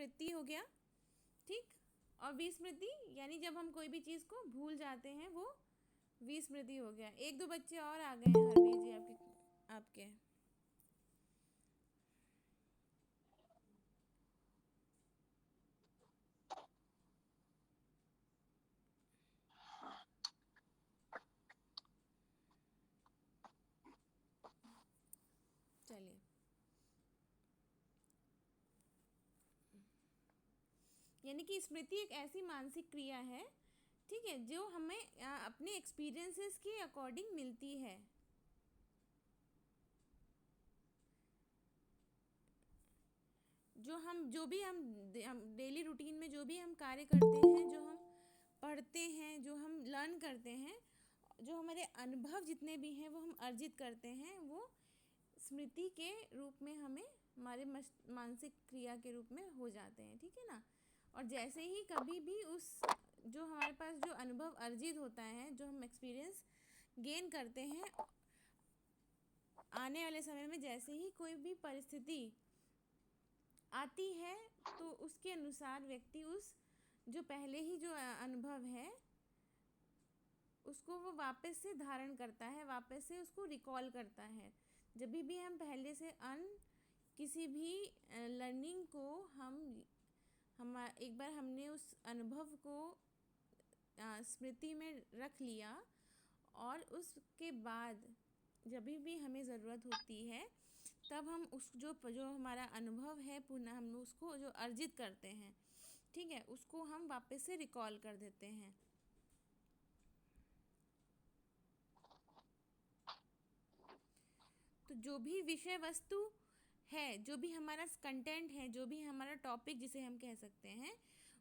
स्मृति हो गया, ठीक। और विस्मृति यानी जब हम कोई भी चीज़ को भूल जाते हैं, वो विस्मृति हो गया। एक दो बच्चे और आ गए हैं हरवीर जी आपके। चलिए, यानी कि स्मृति एक ऐसी मानसिक क्रिया है, ठीक है, जो हमें अपने एक्सपीरियंसेस के अकॉर्डिंग मिलती है। जो भी हम डेली रूटीन में जो भी हम कार्य करते हैं, जो हम पढ़ते हैं, जो हम लर्न करते हैं, जो हमारे अनुभव जितने भी हैं वो हम अर्जित करते हैं, वो स्मृति के रूप में हमें हमारे मानसिक क्रिया के रूप में हो जाते हैं, ठीक है ना। और जैसे ही कभी भी उस जो हमारे पास जो अनुभव अर्जित होता है, जो हम एक्सपीरियंस गेन करते हैं, आने वाले समय में जैसे ही कोई भी परिस्थिति आती है, तो उसके अनुसार व्यक्ति उस जो पहले ही जो अनुभव है उसको वो वापस से धारण करता है, वापस से उसको रिकॉल करता है। जब भी हम पहले से किसी भी लर्निंग को हम एक बार हमने उस अनुभव को स्मृति में रख लिया, और उसके बाद जब भी हमें ज़रूरत होती है, तब हम उस जो हमारा अनुभव है पुनः हम उसको जो अर्जित करते हैं, ठीक है, उसको हम वापस से रिकॉल कर देते हैं। तो जो भी विषय वस्तु है, जो भी हमारा कंटेंट है, जो भी हमारा टॉपिक जिसे हम कह सकते हैं,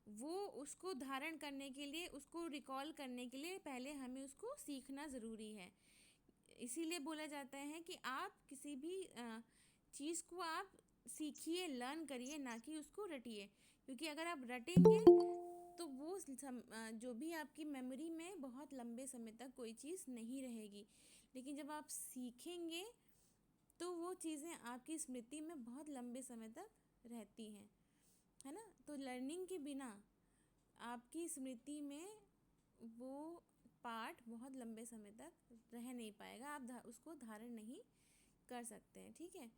वो उसको धारण करने के लिए, उसको रिकॉल करने के लिए पहले हमें उसको सीखना ज़रूरी है। इसीलिए बोला जाता है कि आप किसी भी चीज़ को आप सीखिए, लर्न करिए, ना कि उसको रटिए। क्योंकि अगर आप रटेंगे तो वो जो भी आपकी मेमोरी में बहुत लंबे समय तक कोई चीज़ नहीं रहेगी। लेकिन जब आप सीखेंगे तो वो चीज़ें आपकी स्मृति में बहुत लंबे समय तक रहती हैं, है ना। तो लर्निंग के बिना आपकी स्मृति में वो पार्ट बहुत लंबे समय तक रह नहीं पाएगा, आप उसको धारण नहीं कर सकते हैं, ठीक है।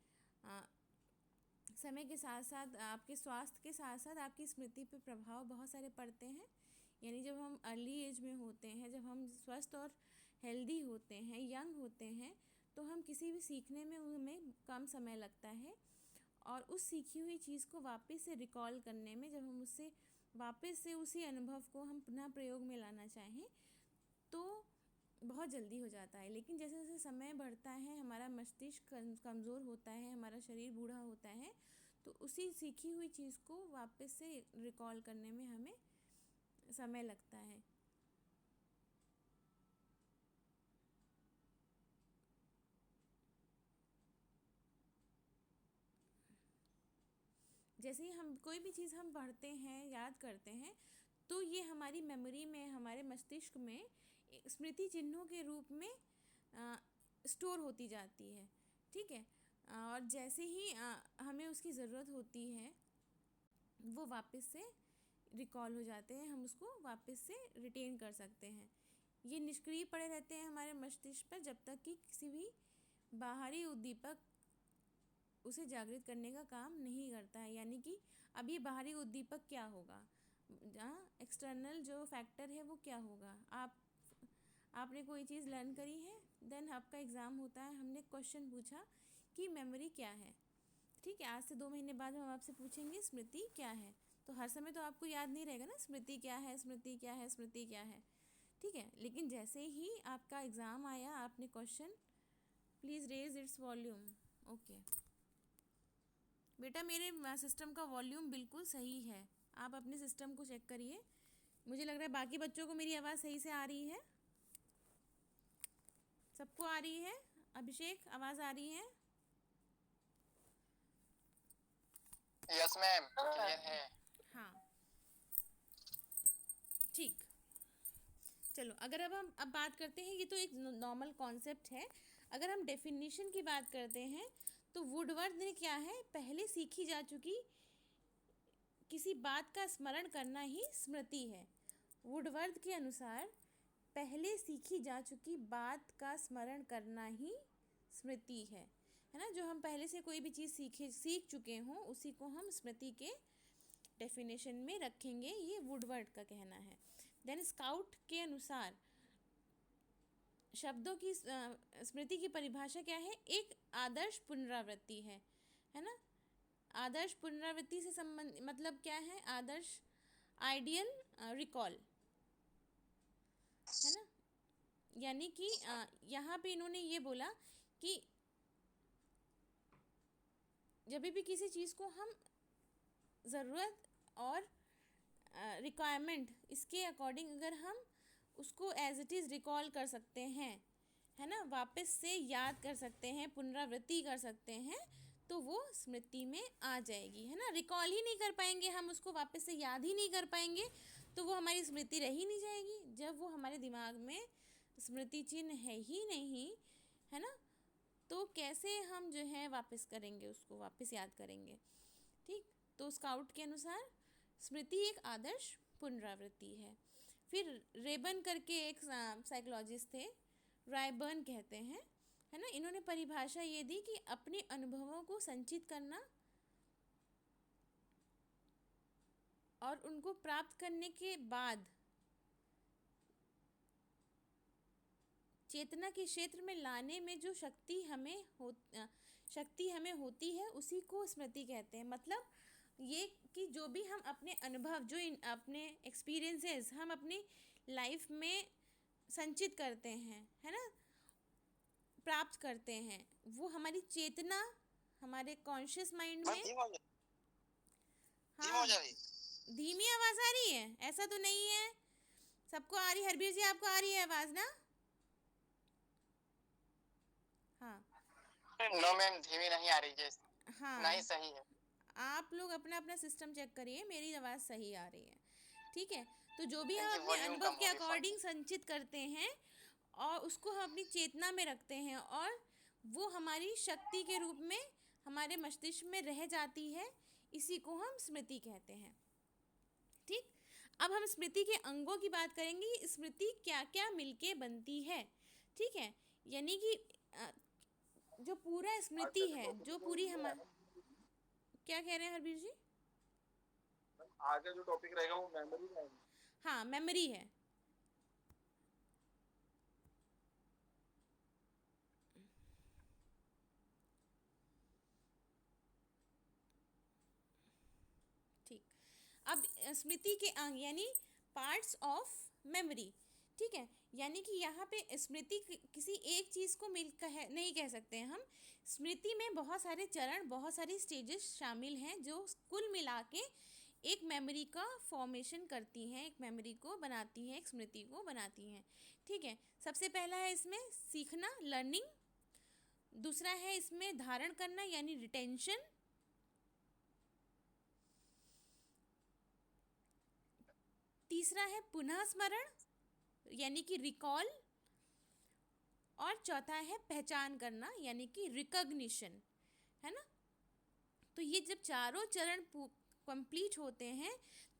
समय के साथ साथ आपके स्वास्थ्य के साथ साथ आपकी स्मृति पे प्रभाव बहुत सारे पड़ते हैं। यानी जब हम अर्ली एज में होते हैं, जब हम स्वस्थ और हेल्दी होते हैं, यंग होते हैं, तो हम किसी भी सीखने में हमें कम समय लगता है, और उस सीखी हुई चीज़ को वापस से रिकॉल करने में, जब हम उससे वापस से उसी अनुभव को हम पुनः प्रयोग में लाना चाहें, तो बहुत जल्दी हो जाता है। लेकिन जैसे जैसे समय बढ़ता है, हमारा मस्तिष्क कमज़ोर होता है, हमारा शरीर बूढ़ा होता है, तो उसी सीखी हुई चीज़ को वापस से रिकॉल करने में हमें समय लगता है। जैसे ही हम कोई भी चीज़ हम पढ़ते हैं, याद करते हैं, तो ये हमारी मेमोरी में, हमारे मस्तिष्क में स्मृति चिन्हों के रूप में स्टोर होती जाती है, ठीक है। और जैसे ही हमें उसकी ज़रूरत होती है, वो वापस से रिकॉल हो जाते हैं, हम उसको वापस से रिटेन कर सकते हैं। ये निष्क्रिय पड़े रहते हैं हमारे मस्तिष्क पर जब तक कि किसी भी बाहरी उद्दीपक उसे जागृत करने का काम नहीं करता है। यानी कि अब ये बाहरी उद्दीपक क्या होगा, एक्सटर्नल जो फैक्टर है वो क्या होगा। आपने कोई चीज़ लर्न करी है, देन आपका एग्ज़ाम होता है, हमने क्वेश्चन पूछा कि मेमोरी क्या है, ठीक है। आज से 2 महीने बाद हम आपसे पूछेंगे स्मृति क्या है, तो हर समय तो आपको याद नहीं रहेगा ना स्मृति क्या है, स्मृति क्या है, स्मृति क्या है, ठीक है। लेकिन जैसे ही आपका एग्ज़ाम आया, आपने question, please raise its volume, okay बेटा, मेरे सिस्टम का वॉल्यूम बिल्कुल सही है, आप अपने सिस्टम को चेक करिए। मुझे लग रहा है बाकी बच्चों को मेरी आवाज़ सही से आ रही है, सबको आ रही है। अभिषेक, आवाज़ आ रही है? यस मैम, क्लियर है। हाँ, ठीक। चलो, अगर अब बात करते हैं, ये तो एक नॉर्मल कॉन्सेप्ट है। अगर हम डेफिनेशन की बात करते हैं, तो वुडवर्ड ने क्या है, पहले सीखी जा चुकी किसी बात का स्मरण करना ही स्मृति है। वुडवर्थ के अनुसार पहले सीखी जा चुकी बात का स्मरण करना ही स्मृति है ना। जो हम पहले से कोई भी चीज़ सीख चुके हों उसी को हम स्मृति के डेफिनेशन में रखेंगे, ये वुडवर्ड का कहना है। देन स्काउट के अनुसार शब्दों की स्मृति की परिभाषा क्या है? एक आदर्श पुनरावृत्ति है ना। आदर्श पुनरावृत्ति से संबंध मतलब क्या है? आदर्श आइडियल रिकॉल, है ना। यानी कि यहाँ पे इन्होंने ये बोला कि जब भी किसी चीज़ को हम ज़रूरत और रिक्वायरमेंट इसके अकॉर्डिंग अगर हम उसको एज इट इज़ रिकॉल कर सकते हैं, है ना, वापस से याद कर सकते हैं, पुनरावृत्ति कर सकते हैं, तो वो स्मृति में आ जाएगी, है ना। रिकॉल ही नहीं कर पाएंगे हम उसको, वापस से याद ही नहीं कर पाएंगे, तो वो हमारी स्मृति रह ही नहीं जाएगी। जब वो हमारे दिमाग में स्मृति चिन्ह है ही नहीं, है ना, तो कैसे हम जो है वापस करेंगे, उसको वापस याद करेंगे। ठीक, तो स्काउट के अनुसार स्मृति एक आदर्श पुनरावृत्ति है। फिर रेबन करके एक साइकोलॉजिस्ट थे, रायबर्न कहते हैं, है ना, इन्होंने परिभाषा ये दी कि अपने अनुभवों को संचित करना और उनको प्राप्त करने के बाद चेतना के क्षेत्र में लाने में जो शक्ति हमें होती है उसी को स्मृति कहते हैं। मतलब ये कि जो भी हम अपने अनुभव, जो अपने एक्सपीरियंसेस हम अपनी लाइफ में संचित करते हैं, है ना, प्राप्त करते हैं, वो हमारी चेतना, हमारे कॉन्शियस माइंड में। हाँ, धीमी आवाज़ आ रही है? ऐसा तो नहीं है, सबको आ रही है। हरबीर जी आपको आ रही है आवाज़ ना? हाँ नो मैम, धीमी नहीं आ रही है। हाँ, नहीं, सही है। आप लोग अपना अपना सिस्टम चेक करिए, मेरी आवाज़ सही आ रही है, ठीक है। तो जो भी हम अपने अनुभव के अकॉर्डिंग संचित करते हैं और उसको हम अपनी चेतना में रखते हैं और वो हमारी शक्ति के रूप में हमारे मस्तिष्क में रह जाती है, इसी को हम स्मृति कहते हैं। ठीक, अब हम स्मृति के अंगों की बात करेंगे, स्मृति क्या क्या मिलके बनती है। ठीक है, यानी कि जो पूरा स्मृति है, जो पूरी हमारा, क्या कह रहे हैं हरबीर जी? आगे जो टॉपिक रहेगा वो मेमोरी है। हाँ, मेमोरी है। ठीक, अब स्मृति के अंग यानी पार्ट्स ऑफ मेमोरी। ठीक है, यानी कि यहाँ पे स्मृति किसी एक चीज़ को नहीं कह सकते हैं हम। स्मृति में बहुत सारे चरण, बहुत सारी स्टेजेस शामिल हैं जो कुल मिला के एक मेमोरी का फॉर्मेशन करती हैं, एक मेमोरी को बनाती हैं, एक स्मृति को बनाती हैं। ठीक है, सबसे पहला है इसमें सीखना, लर्निंग। दूसरा है इसमें धारण करना यानी रिटेंशन। तीसरा है पुनः स्मरण यानी कि रिकॉल। और चौथा है पहचान करना यानी कि रिकॉग्निशन, है ना। तो ये जब चारों चरण कंप्लीट होते हैं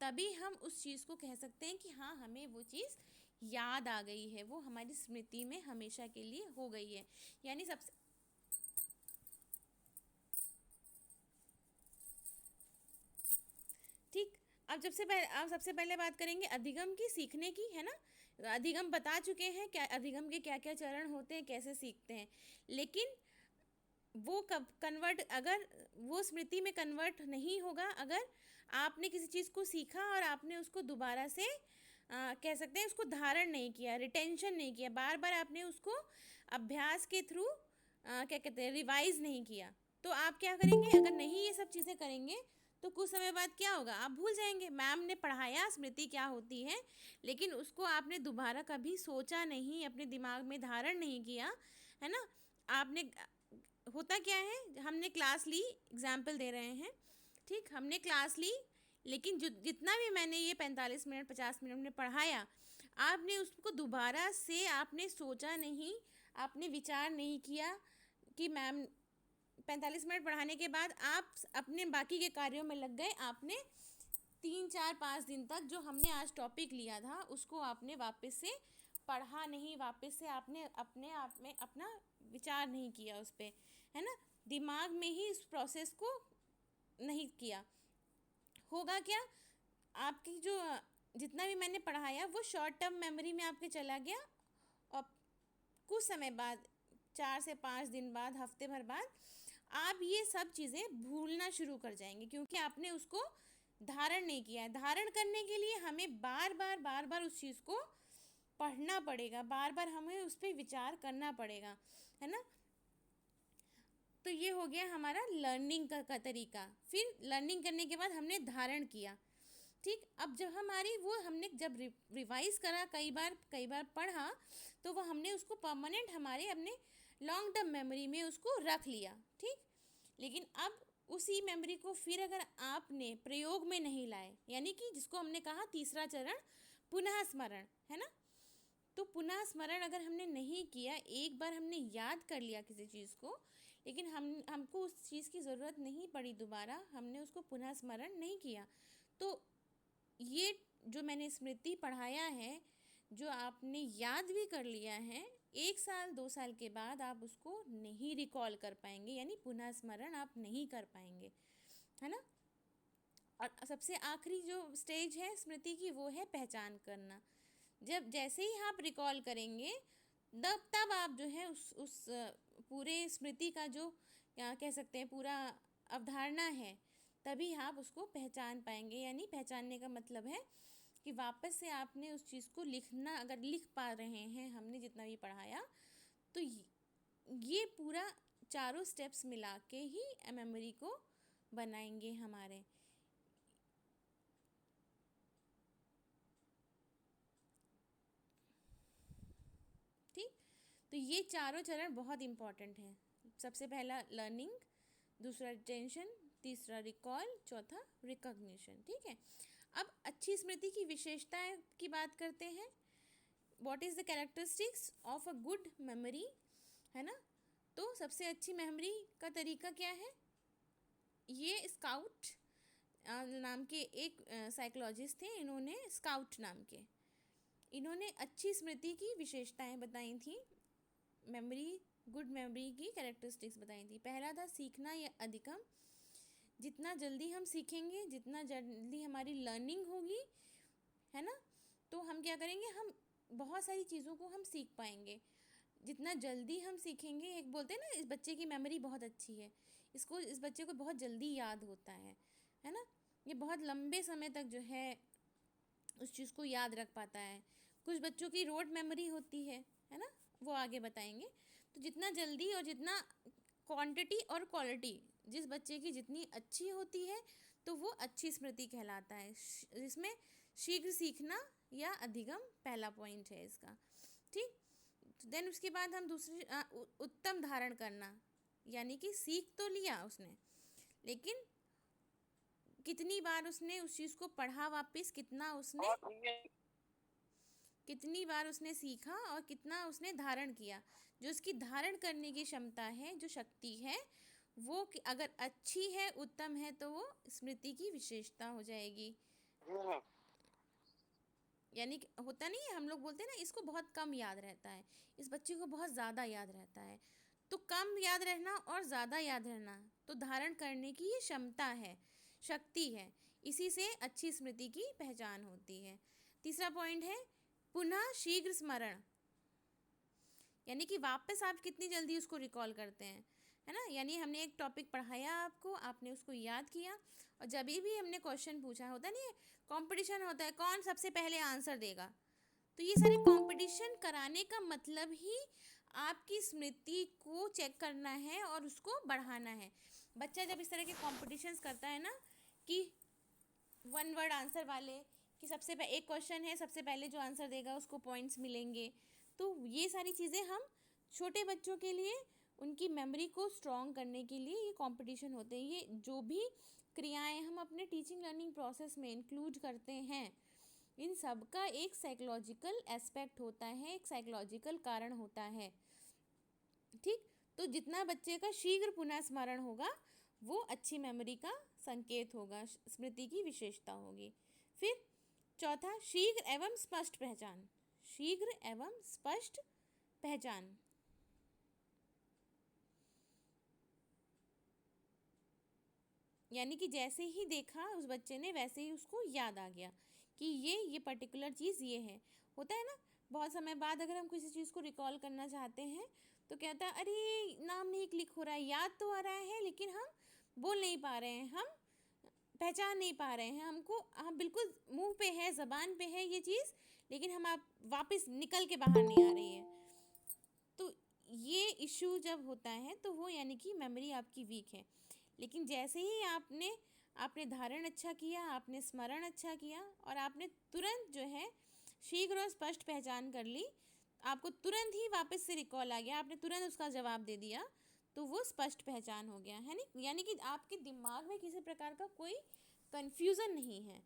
तभी हम उस चीज़ को कह सकते हैं कि हाँ, हमें वो चीज़ याद आ गई है, वो हमारी स्मृति में हमेशा के लिए हो गई है। यानी सबसे ठीक, अब सबसे पहले बात करेंगे अधिगम की, सीखने की, है ना। अधिगम बता चुके हैं क्या अधिगम के क्या क्या चरण होते हैं, कैसे सीखते हैं, लेकिन वो कब कन्वर्ट, अगर वो स्मृति में कन्वर्ट नहीं होगा अगर आपने किसी चीज़ को सीखा और आपने उसको दोबारा से कह सकते हैं उसको धारण नहीं किया, रिटेंशन नहीं किया, बार बार आपने उसको अभ्यास के थ्रू क्या कहते हैं रिवाइज नहीं किया, तो आप क्या करेंगे? अगर नहीं ये सब चीज़ें करेंगे तो कुछ समय बाद क्या होगा? आप भूल जाएंगे। मैम ने पढ़ाया स्मृति क्या होती है, लेकिन उसको आपने दोबारा कभी सोचा नहीं, अपने दिमाग में धारण नहीं किया, है ना। आपने होता क्या है, हमने क्लास ली, एग्जाम्पल दे रहे हैं, ठीक, हमने क्लास ली, लेकिन जितना भी मैंने ये 45 मिनट 50 मिनट में पढ़ाया, आपने उसको दोबारा से आपने सोचा नहीं, आपने विचार नहीं किया कि मैम 45 मिनट पढ़ाने के बाद आप अपने बाकी के कार्यों में लग गए, आपने 3 4 5 दिन तक जो हमने आज टॉपिक लिया था उसको आपने वापस से पढ़ा नहीं, वापस से आपने अपने आप में अपना विचार नहीं किया उस पर, है ना, दिमाग में ही इस प्रोसेस को नहीं किया। होगा क्या, आपकी जो जितना भी मैंने पढ़ाया वो शॉर्ट टर्म मेमोरी में आपके चला गया, और कुछ समय बाद 4 से 5 दिन बाद, हफ्ते भर बाद आप ये सब चीज़ें भूलना शुरू कर जाएंगे, क्योंकि आपने उसको धारण नहीं किया है। धारण करने के लिए हमें बार बार उस चीज़ को पढ़ना पड़ेगा, बार बार हमें उस पर विचार करना पड़ेगा, है ना। तो ये हो गया हमारा लर्निंग का तरीका। फिर लर्निंग करने के बाद हमने धारण किया, ठीक। अब जब हमारी वो हमने जब रिवाइज करा, कई बार पढ़ा, तो वो हमने उसको परमानेंट हमारे अपने लॉन्ग टर्म मेमोरी में उसको रख लिया, ठीक। लेकिन अब उसी मेमोरी को फिर अगर आपने प्रयोग में नहीं लाए, यानी कि जिसको हमने कहा तीसरा चरण पुनः स्मरण, है ना। तो पुनः स्मरण अगर हमने नहीं किया, एक बार हमने याद कर लिया किसी चीज़ को, लेकिन हमको उस चीज़ की ज़रूरत नहीं पड़ी दोबारा, हमने उसको पुनः स्मरण नहीं किया, तो ये जो मैंने स्मृति पढ़ाया है, जो आपने याद भी कर लिया है, 1 साल 2 साल के बाद आप उसको नहीं रिकॉल कर पाएंगे, यानी पुनः स्मरण आप नहीं कर पाएंगे, है ना। और सबसे आखिरी जो स्टेज है स्मृति की, वो है पहचान करना। जब जैसे ही आप रिकॉल करेंगे, तब आप जो है उस पूरे स्मृति का जो क्या कह सकते हैं पूरा अवधारणा है, तभी आप उसको पहचान पाएंगे। यानी पहचानने का मतलब है कि वापस से आपने उस चीज़ को लिखना, अगर लिख पा रहे हैं हमने जितना भी पढ़ाया, तो ये पूरा चारों स्टेप्स मिला के ही मेमोरी को बनाएंगे हमारे। ठीक, तो ये चारों चरण बहुत इम्पॉर्टेंट हैं। सबसे पहला लर्निंग, दूसरा रिटेंशन, तीसरा रिकॉल, चौथा रिकॉग्निशन, ठीक है। अब अच्छी स्मृति की विशेषताएं की बात करते हैं। What is the characteristics of a good memory, है ना। तो सबसे अच्छी मेमोरी का तरीका क्या है, ये स्काउट नाम के एक साइकोलॉजिस्ट थे, इन्होंने स्काउट नाम के, इन्होंने अच्छी स्मृति की विशेषताएं बताई थी, मेमोरी, गुड मेमोरी की कैरेक्टरिस्टिक्स बताई थी। पहला था सीखना या अधिगम, जितना जल्दी हम सीखेंगे, जितना जल्दी हमारी लर्निंग होगी, है ना, तो हम क्या करेंगे, हम बहुत सारी चीज़ों को हम सीख पाएंगे। जितना जल्दी हम सीखेंगे, एक बोलते हैं ना इस बच्चे की मेमोरी बहुत अच्छी है, इस बच्चे को बहुत जल्दी याद होता है ना, ये बहुत लंबे समय तक जो है उस चीज़ को याद रख पाता है। कुछ बच्चों की रोड मेमोरी होती है ना, वो आगे बताएंगे। तो जितना जल्दी और जितना क्वांटिटी और क्वालिटी जिस बच्चे की जितनी अच्छी होती है, तो वो अच्छी स्मृति कहलाता है। इसमें शीघ्र सीखना या अधिगम पहला पॉइंट है इसका, ठीक। देन उसके बाद हम दूसरी उत्तम धारण करना, यानी कि सीख तो लिया उसने, लेकिन कितनी बार उसने उस चीज़ को पढ़ा वापस, कितनी बार उसने सीखा और कितना उसने धारण किया। जो उसकी धारण करने की क्षमता है, जो शक्ति है, वो अगर अच्छी है, उत्तम है, तो वो स्मृति की विशेषता हो जाएगी। यानी होता नहीं है, हम लोग बोलते हैं ना इसको बहुत कम याद रहता है, इस बच्चे को बहुत ज़्यादा याद रहता है। तो कम याद रहना और ज़्यादा याद रहना, तो धारण करने की ये क्षमता है, शक्ति है, इसी से अच्छी स्मृति की पहचान होती है। तीसरा पॉइंट है पुनः शीघ्र स्मरण, यानी कि वापस आप कितनी जल्दी उसको रिकॉल करते हैं, है ना। यानी हमने एक टॉपिक पढ़ाया आपको, आपने उसको याद किया, और जब भी हमने क्वेश्चन पूछा, होता नहीं है कंपटीशन होता है कौन सबसे पहले आंसर देगा, तो ये सारे कंपटीशन कराने का मतलब ही आपकी स्मृति को चेक करना है और उसको बढ़ाना है। बच्चा जब इस तरह के कॉम्पिटिशन्स करता है ना, कि 1 वर्ड आंसर वाले, कि सबसे एक क्वेश्चन है, सबसे पहले जो आंसर देगा उसको पॉइंट्स मिलेंगे, तो ये सारी चीज़ें हम छोटे बच्चों के लिए उनकी मेमोरी को स्ट्रॉन्ग करने के लिए ये कंपटीशन होते हैं। ये जो भी क्रियाएं हम अपने टीचिंग लर्निंग प्रोसेस में इंक्लूड करते हैं, इन सब का एक साइकोलॉजिकल एस्पेक्ट होता है, एक साइकोलॉजिकल कारण होता है, ठीक। तो जितना बच्चे का शीघ्र पुनः स्मरण होगा, वो अच्छी मेमोरी का संकेत होगा, स्मृति की विशेषता होगी। फिर चौथा, शीघ्र एवं स्पष्ट पहचान। शीघ्र एवं स्पष्ट पहचान। यानी कि जैसे ही देखा उस बच्चे ने वैसे ही उसको याद आ गया कि ये पर्टिकुलर चीज़ ये है। होता है ना, बहुत समय बाद अगर हम किसी चीज़ को रिकॉल करना चाहते हैं तो क्या होता है, अरे नाम नहीं क्लिक हो रहा है, याद तो आ रहा है लेकिन हम बोल नहीं पा रहे हैं, हम पहचान नहीं पा रहे हैं, हमको हम बिल्कुल मुंह पे है, ज़बान पे है ये चीज़, लेकिन हम आप वापस निकल के बाहर नहीं आ रही है। तो ये इशू जब होता है तो वो यानी कि मेमोरी आपकी वीक है। लेकिन जैसे ही आपने धारण अच्छा किया, आपने स्मरण अच्छा किया और आपने तुरंत जो है शीघ्र और स्पष्ट पहचान कर ली, आपको तुरंत ही वापस से रिकॉल आ गया, आपने तुरंत उसका जवाब दे दिया, तो वो स्पष्ट पहचान हो गया है नहीं। यानी कि आपके दिमाग में किसी प्रकार का कोई कन्फ्यूज़न नहीं है।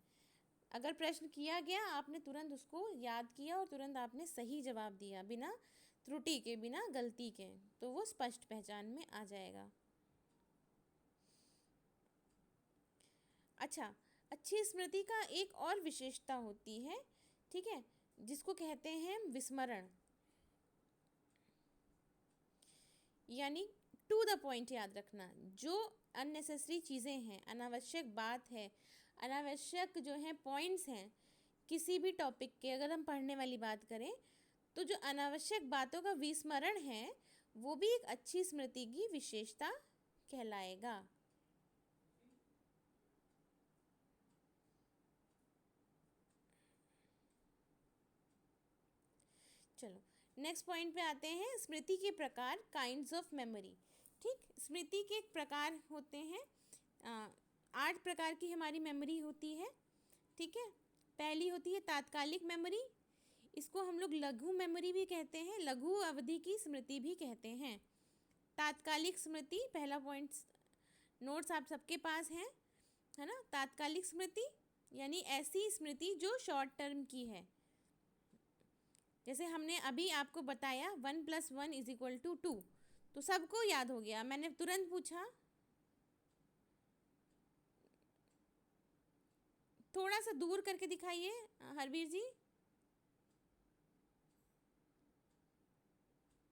अगर प्रश्न किया गया आपने तुरंत उसको याद किया और तुरंत आपने सही जवाब दिया, बिना त्रुटि के, बिना गलती के, तो वो स्पष्ट पहचान में आ जाएगा। अच्छा, अच्छी स्मृति का एक और विशेषता होती है, ठीक है, जिसको कहते हैं विस्मरण। यानी टू द पॉइंट याद रखना। जो अननेसेसरी चीज़ें हैं, अनावश्यक बात है, अनावश्यक जो है पॉइंट्स हैं किसी भी टॉपिक के, अगर हम पढ़ने वाली बात करें तो जो अनावश्यक बातों का विस्मरण है वो भी एक अच्छी स्मृति की विशेषता कहलाएगा। चलो नेक्स्ट पॉइंट पे आते हैं, स्मृति के प्रकार, काइंड्स ऑफ मेमोरी। ठीक, स्मृति के प्रकार होते हैं, 8 प्रकार की हमारी मेमोरी होती है। ठीक है, पहली होती है तात्कालिक मेमोरी, इसको हम लोग लघु मेमोरी भी कहते हैं, लघु अवधि की स्मृति भी कहते हैं। तात्कालिक स्मृति, पहला पॉइंट नोट्स आप सबके पास हैं, है ना। तात्कालिक स्मृति यानी ऐसी स्मृति जो शॉर्ट टर्म की है। जैसे हमने अभी आपको बताया 1 + 1 = 2, तो सबको याद हो गया, मैंने तुरंत पूछा। थोड़ा सा दूर करके दिखाइए हरवीर जी,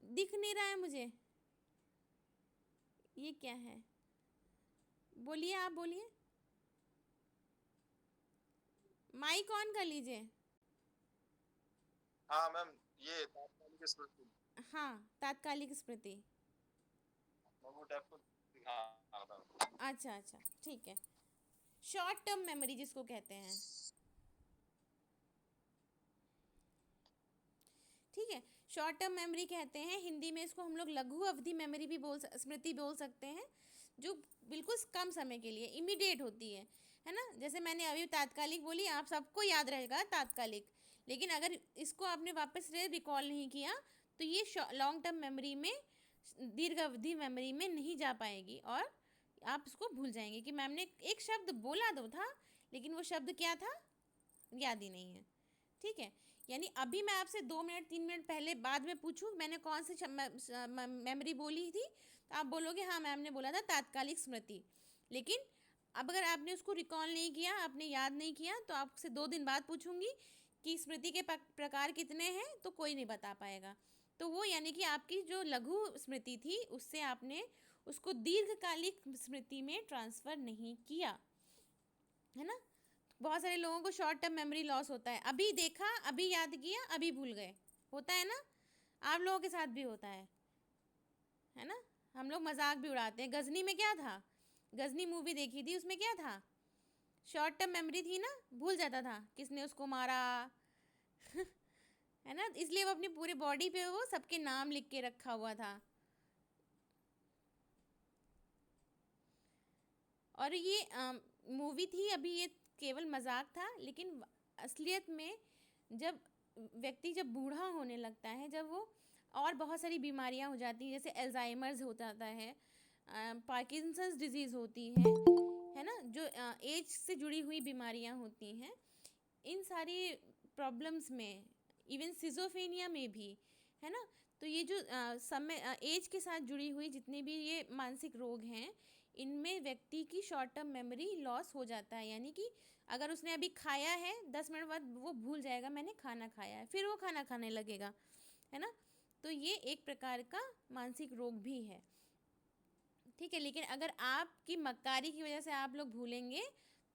दिख नहीं रहा है मुझे, ये क्या है, बोलिए, आप बोलिए, माइक ऑन कर लीजिए। हाँ मैम, ये तात्कालिक स्मृति। हाँ, तात्कालिक स्मृति। वो टैब को हाँ मैम। अच्छा अच्छा, ठीक है, शॉर्ट टर्म मेमोरी जिसको कहते हैं। ठीक है, शॉर्ट टर्म मेमोरी कहते हैं, हिंदी में इसको हम लोग लघु अवधि मेमोरी भी स्मृति बोल सकते हैं, जो बिल्कुल कम समय के लिए इमीडिएट होती है ना। जैसे मैंने अभी तात्कालिक बोली, आप सबको याद रहेगा तात्कालिक, लेकिन अगर इसको आपने वापस से रिकॉल नहीं किया तो ये लॉन्ग टर्म मेमोरी में, दीर्घ अवधि मेमोरी में नहीं जा पाएगी और आप इसको भूल जाएंगे कि मैम ने एक शब्द बोला तो था लेकिन वो शब्द क्या था याद ही नहीं है। ठीक है, यानी अभी मैं आपसे 2 मिनट 3 मिनट पहले बाद में पूछूं मैंने कौन सी मेमोरी बोली थी, तो आप बोलोगे हाँ मैम ने बोला था तात्कालिक स्मृति। लेकिन अब अगर आपने उसको रिकॉल नहीं किया, आपने याद नहीं किया, तो आपसे 2 दिन बाद पूछूंगी कि स्मृति के प्रकार कितने हैं, तो कोई नहीं बता पाएगा। तो वो यानी कि आपकी जो लघु स्मृति थी उससे आपने उसको दीर्घकालिक स्मृति में ट्रांसफ़र नहीं किया, है ना। बहुत सारे लोगों को शॉर्ट टर्म मेमोरी लॉस होता है, अभी देखा, अभी याद किया, अभी भूल गए, होता है ना, आप लोगों के साथ भी होता है ना। हम लोग मजाक भी उड़ाते हैं, गजनी में क्या था, गजनी मूवी देखी थी, उसमें क्या था, शॉर्ट टर्म मेमोरी थी ना, भूल जाता था किसने उसको मारा है ना, इसलिए वो अपनी पूरी बॉडी पे वो सबके नाम लिख के रखा हुआ था। और ये मूवी थी, अभी ये केवल मजाक था, लेकिन असलियत में जब व्यक्ति जब बूढ़ा होने लगता है, जब वो और बहुत सारी बीमारियां हो जाती हैं, जैसे एल्जाइमर्स हो जाता है, पार्किंसंस डिजीज़ होती है ना, जो एज से जुड़ी हुई बीमारियां होती हैं, इन सारी प्रॉब्लम्स में, इवन सिजोफेनिया में भी, है ना। तो ये जो समय एज के साथ जुड़ी हुई जितने भी ये मानसिक रोग हैं, इनमें व्यक्ति की शॉर्ट टर्म मेमोरी लॉस हो जाता है। यानी कि अगर उसने अभी खाया है 10 मिनट बाद वो भूल जाएगा मैंने खाना खाया है, फिर वो खाना खाने लगेगा, है ना। तो ये एक प्रकार का मानसिक रोग भी है, ठीक है। लेकिन अगर आपकी मक्कारी की वजह से आप लोग भूलेंगे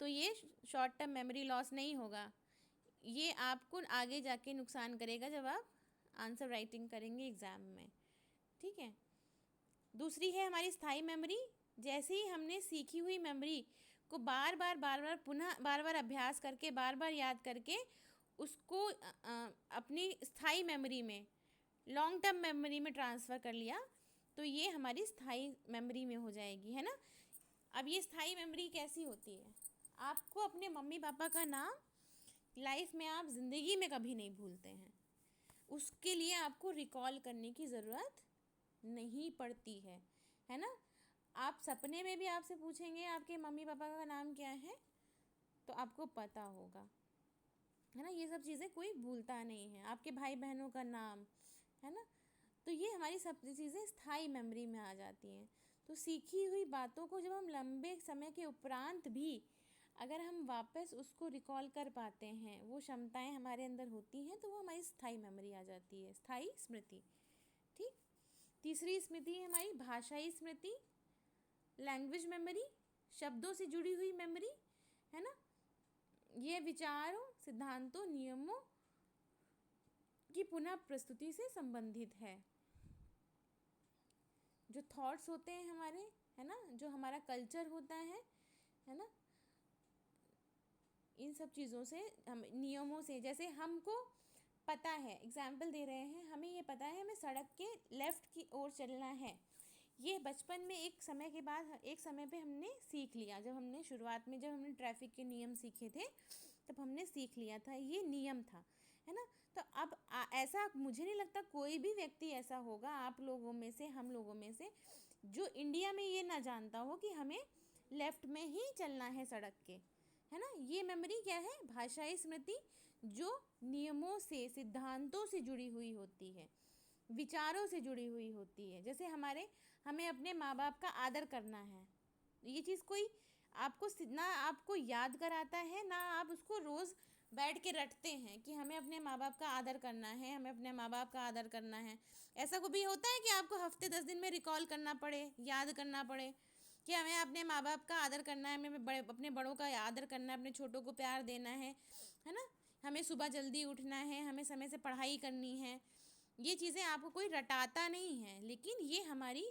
तो ये शॉर्ट टर्म मेमोरी लॉस नहीं होगा, ये आपको आगे जाके नुकसान करेगा जब आप आंसर राइटिंग करेंगे एग्ज़ाम में, ठीक है। दूसरी है हमारी स्थायी मेमोरी। जैसे ही हमने सीखी हुई मेमोरी को बार बार पुनः बार बार अभ्यास करके बार बार याद करके उसको अपनी स्थायी मेमोरी में, लॉन्ग टर्म मेमोरी में ट्रांसफ़र कर लिया, तो ये हमारी स्थायी मेमोरी में हो जाएगी, है ना। अब ये स्थायी मेमोरी कैसी होती है? आपको अपने मम्मी पापा का नाम लाइफ में आप ज़िंदगी में कभी नहीं भूलते हैं, उसके लिए आपको रिकॉल करने की ज़रूरत नहीं पड़ती है ना। आप सपने में भी आपसे पूछेंगे आपके मम्मी पापा का नाम क्या है तो आपको पता होगा, है ना। ये सब चीज़ें कोई भूलता नहीं है, आपके भाई बहनों का नाम, है ना। तो ये हमारी सब चीज़ें स्थायी मेमोरी में आ जाती हैं। तो सीखी हुई बातों को जब हम लंबे समय के उपरांत भी अगर हम वापस उसको रिकॉल कर पाते हैं, वो क्षमताएं हमारे अंदर होती हैं, तो वो हमारी स्थायी मेमोरी आ जाती है, स्थायी स्मृति, ठीक। तीसरी स्मृति है हमारी भाषाई स्मृति, लैंग्वेज मेमोरी, शब्दों से जुड़ी हुई मेमोरी, है ना। ये विचारों, सिद्धांतों, नियमों की पुनः प्रस्तुति से संबंधित है। जो थॉट्स होते हैं हमारे, है ना, जो हमारा कल्चर होता है ना, इन सब चीज़ों से, हम नियमों से, जैसे हमको पता है, एग्जाम्पल दे रहे हैं, हमें ये पता है हमें सड़क के लेफ़्ट की ओर चलना है, ये बचपन में एक समय के बाद एक समय पे हमने सीख लिया, जब हमने शुरुआत में जब हमने ट्रैफिक के नियम सीखे थे तब हमने सीख लिया था, ये नियम था, है ना। तो अब ऐसा मुझे नहीं लगता कोई भी व्यक्ति ऐसा होगा आप लोगों में से, हम लोगों में से, जो इंडिया में ये ना जानता हो कि हमें लेफ़्ट में ही चलना है सड़क के, है ना। ये मेमोरी क्या है? भाषाई स्मृति, जो नियमों से, सिद्धांतों से जुड़ी हुई होती है, विचारों से जुड़ी हुई होती है। जैसे हमें अपने माँ बाप का आदर करना है, ये चीज़ कोई आपको ना आपको याद कराता है, ना आप उसको रोज़ बैठ के रटते हैं कि हमें अपने माँ बाप का आदर करना है, हमें अपने माँ बाप का आदर करना है। ऐसा कभी होता है कि आपको हफ्ते 10 दिन में रिकॉल करना पड़े, याद करना पड़े कि हमें अपने माँ बाप का आदर करना है, हमें अपने बड़ों का आदर करना है, अपने छोटों को प्यार देना है ना। हमें सुबह जल्दी उठना है, हमें समय से पढ़ाई करनी है। ये चीज़ें आपको कोई रटाता नहीं है, लेकिन ये हमारी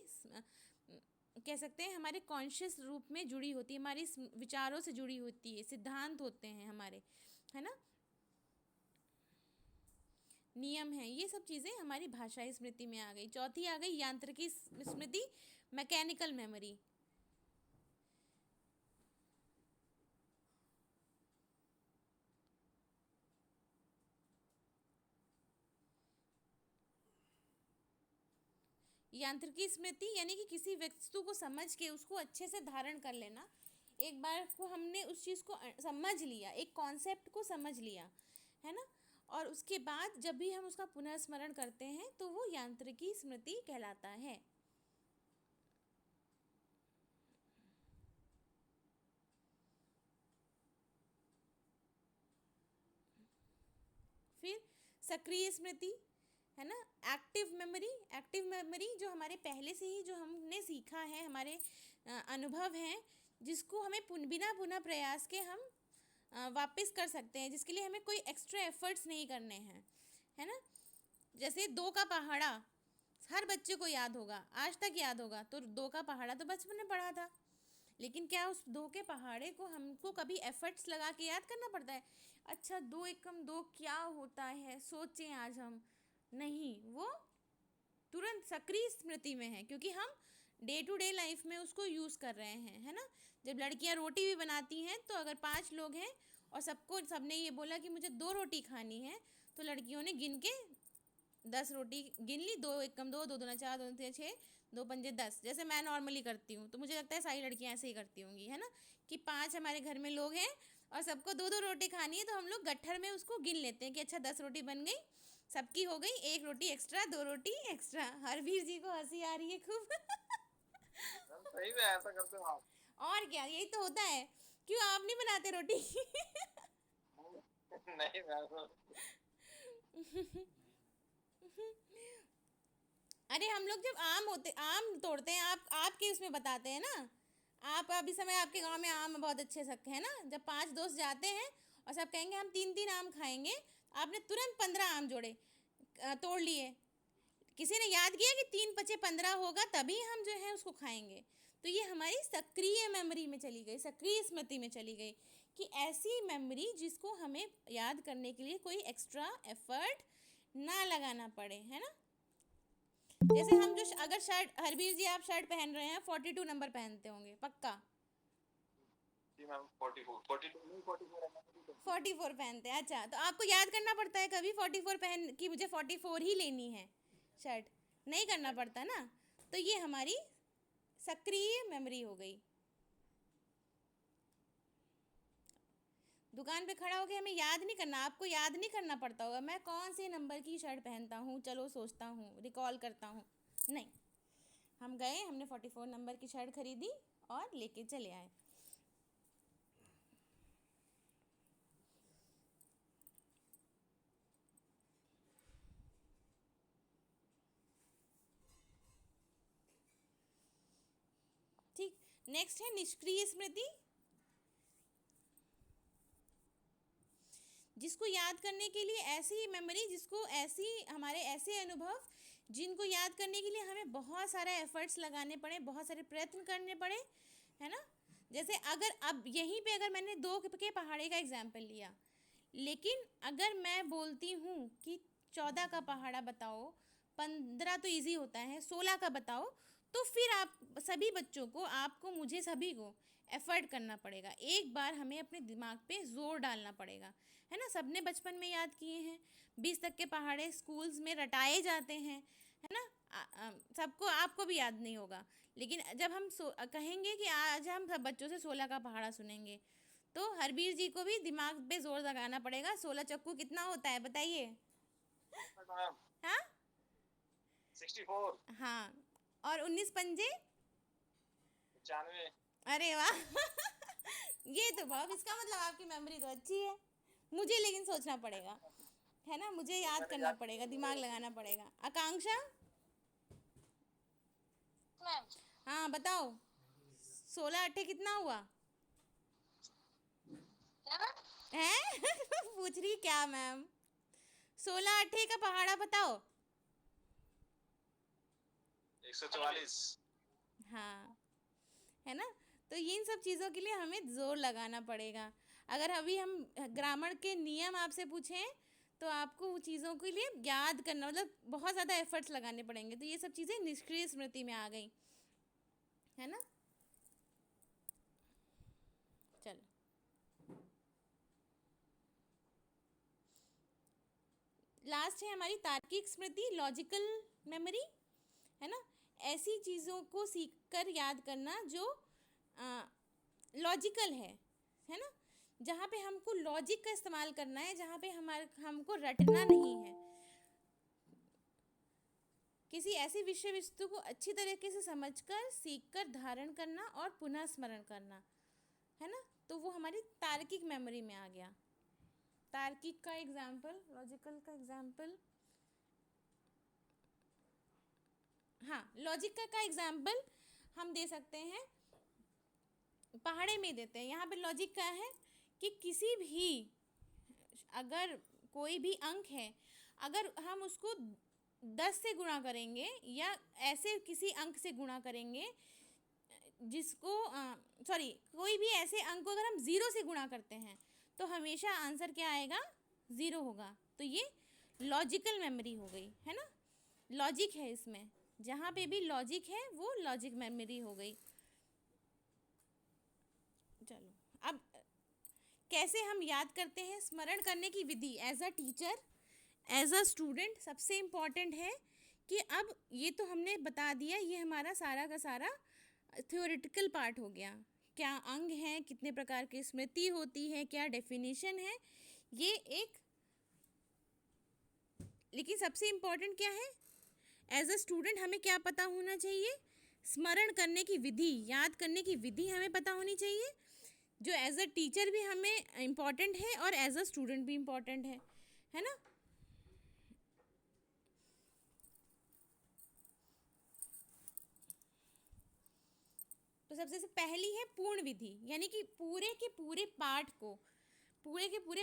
कह सकते हैं हमारे कॉन्शियस रूप में जुड़ी होती है, हमारी विचारों से जुड़ी होती है, सिद्धांत होते हैं हमारे, है ना, नियम है। ये सब चीज़ें हमारी भाषाई स्मृति में आ गई। चौथी आ गई यांत्रिकी स्मृति, मैकेनिकल मेमोरी। यांत्रिकी स्मृति यानी कि किसी वस्तु को समझ के उसको अच्छे से धारण कर लेना। एक बार को हमने उस चीज़ को समझ लिया, एक कॉन्सेप्ट को समझ लिया, है ना, और उसके बाद जब भी हम उसका पुनः स्मरण करते हैं तो वो यांत्रिकी स्मृति कहलाता है। फिर सक्रिय स्मृति, है ना, एक्टिव मेमोरी। एक्टिव मेमोरी जो हमारे पहले से ही जो हमने सीखा है, हमारे अनुभव हैं, जिसको हमें बिना पुनः प्रयास के हम वापस कर सकते हैं, जिसके लिए हमें कोई एक्स्ट्रा एफर्ट्स नहीं करने हैं, है ना। जैसे 2 का पहाड़ा हर बच्चे को याद होगा, आज तक याद होगा। तो 2 का पहाड़ा तो बचपन में पढ़ा था, लेकिन क्या उस 2 के पहाड़े को हमको कभी एफर्ट्स लगा के याद करना पड़ता है? अच्छा 2 एकम 2 क्या होता है, सोचें आज हम, नहीं, वो तुरंत सक्रिय स्मृति में है, क्योंकि हम डे टू डे लाइफ में उसको यूज़ कर रहे हैं, है ना। जब लड़कियां रोटी भी बनाती हैं तो अगर 5 लोग हैं और सबने ये बोला कि मुझे 2 रोटी खानी है, तो लड़कियों ने गिन के 10 रोटी गिन ली, 2 एकम 2, 2 दूना 4, 2 दूना 6, 2 पंजे 10, जैसे मैं नॉर्मली करती हूँ। तो मुझे लगता है सारी लड़कियाँ ऐसे ही करती होंगी, है ना, कि 5 हमारे घर में लोग हैं और सबको 2-2 रोटी खानी है, तो हम लोग गट्ठर में उसको गिन लेते हैं कि अच्छा 10 रोटी बन गई, सबकी हो गई, 1 रोटी एक्स्ट्रा, 2 रोटी एक्स्ट्रा। हरवीर जी को हंसी आ रही है खूब। सही में ऐसा करते हो आप? और क्या, यही तो होता है क्यों आप नहीं बनाते रोटी? नहीं मैम। अरे हम लोग जब आम तोड़ते हैं, आपके उसमें बताते हैं ना। आप अभी समय आपके गांव में आम बहुत अच्छे सक है ना, जब 5 दोस्त जाते हैं और सब कहेंगे हम 3-3 आम खाएंगे, आपने तुरंत 15 आम जोड़े, तोड़ लिए। किसी ने याद किया कि 3 × 5 = 15 होगा, तभी हम जो है उसको खाएंगे। तो ये हमारी सक्रिय मेमोरी में चली गई, सक्रिय स्मृति में चली गई, कि ऐसी मेमोरी जिसको हमें याद करने के लिए कोई एक्स्ट्रा एफर्ट ना लगाना पड़े, है ना। जैसे हम जो अगर शर्ट, हरबीर जी आप शर्ट पहन रहे हैं, 42 नंबर पहनते होंगे पक्का। जी मैम 42 नहीं 44 है मैम। 44 पहनते हैं, अच्छा। तो आपको याद करना पड़ता है कभी 44 पहन कि मुझे 44 ही लेनी है शर्ट? नहीं करना पड़ता ना। तो ये हमारी सक्रिय मेमोरी हो गई। दुकान पे खड़ा होकर हमें याद नहीं करना, आपको याद नहीं करना पड़ता होगा मैं कौन से नंबर की शर्ट पहनता हूँ, चलो सोचता हूँ, रिकॉल करता हूँ, नहीं। हम गए, हमने 44 नंबर की शर्ट खरीदी और लेके चले आए। ठीक, नेक्स्ट है निष्क्रिय स्मृति। जिसको याद करने के लिए ऐसी मेमोरी, जिसको ऐसी हमारे ऐसे अनुभव जिनको याद करने के लिए हमें बहुत सारे एफर्ट्स लगाने पड़े, बहुत सारे प्रयत्न करने पड़े, है ना। जैसे अगर अब यहीं पे अगर मैंने 2 के पहाड़े का एग्जाम्पल लिया, लेकिन अगर मैं बोलती हूँ कि 14 का पहाड़ा बताओ, 15 तो इजी होता है, 16 का बताओ, तो फिर आप सभी बच्चों को, आपको, मुझे, सभी को एफर्ट करना पड़ेगा। एक बार हमें अपने दिमाग पे जोर डालना पड़ेगा, है ना। सबने बचपन में याद किए हैं, 20 तक के पहाड़े स्कूल्स में रटाए जाते हैं, है ना। सबको, आपको भी याद नहीं होगा, लेकिन जब हम कहेंगे कि आज हम सब बच्चों से 16 का पहाड़ा सुनेंगे, तो हरबीर जी को भी दिमाग पे जोर लगाना पड़ेगा। 16 चक्कू कितना होता है बताइए? हाँ 64। हाँ, और 19 पंजे? 95। अरे वाह ये तो बहुत, इसका मतलब आपकी मेमोरी तो अच्छी है। मुझे लेकिन सोचना पड़ेगा, है ना, मुझे याद करना पड़ेगा, दिमाग लगाना पड़ेगा। आकांक्षा, हाँ बताओ, 16 × 8 कितना हुआ? हैं पूछ रही क्या मैम? 16 × 8 का पहाड़ा बताओ। 144। हाँ, है ना। तो इन सब चीज़ों के लिए हमें जोर लगाना पड़ेगा। अगर अभी हम ग्रामर के नियम आपसे पूछें, तो आपको वो चीज़ों के लिए याद करना, मतलब बहुत ज़्यादा एफर्ट्स लगाने पड़ेंगे। तो ये सब चीज़ें निष्क्रिय स्मृति में आ गई, है ना। चलो, लास्ट है हमारी तार्किक स्मृति, लॉजिकल मेमोरी, है ना। ऐसी चीज़ों को सीख कर याद करना जो लॉजिकल है ना, जहाँ पे हमको लॉजिक का इस्तेमाल करना है, जहाँ पे हमको रटना नहीं है। किसी ऐसी विषय वस्तु को अच्छी तरीके से समझकर, सीखकर, धारण करना और पुनः स्मरण करना, है ना। तो वो हमारी तार्किक मेमोरी में आ गया। तार्किक का एग्जाम्पल, लॉजिकल का एग्जाम्पल, हाँ, लॉजिक का एग्जाम्पल हम दे सकते हैं, पहाड़े में देते हैं। यहाँ पे लॉजिक क्या है कि किसी भी, अगर कोई भी अंक है, अगर हम उसको 10 से गुणा करेंगे या ऐसे किसी अंक से गुणा करेंगे जिसको सॉरी, कोई भी ऐसे अंक को अगर हम 0 से गुणा करते हैं, तो हमेशा आंसर क्या आएगा? 0 होगा। तो ये लॉजिकल मेमोरी हो गई, है ना। लॉजिक है इसमें, जहाँ पे भी लॉजिक है वो लॉजिक मेमोरी हो गई। चलो, अब कैसे हम याद करते हैं, स्मरण करने की विधि। As a teacher, as a student, सबसे इम्पॉर्टेंट है कि अब ये तो हमने बता दिया, ये हमारा सारा का सारा थ्योरेटिकल पार्ट हो गया। क्या अंग हैं, कितने प्रकार की स्मृति होती है, क्या डेफिनेशन है, ये एक। लेकिन सबसे इम्पॉर्टेंट क्या है, एज अ स्टूडेंट हमें क्या पता होना चाहिए? स्मरण करने की विधि, याद करने की विधि हमें पता होनी चाहिए। जो एज अ टीचर भी हमें इम्पॉर्टेंट है और एज अ स्टूडेंट भी इम्पॉर्टेंट है ना। तो सबसे से पहली है पूर्ण विधि, यानी कि पूरे के पूरे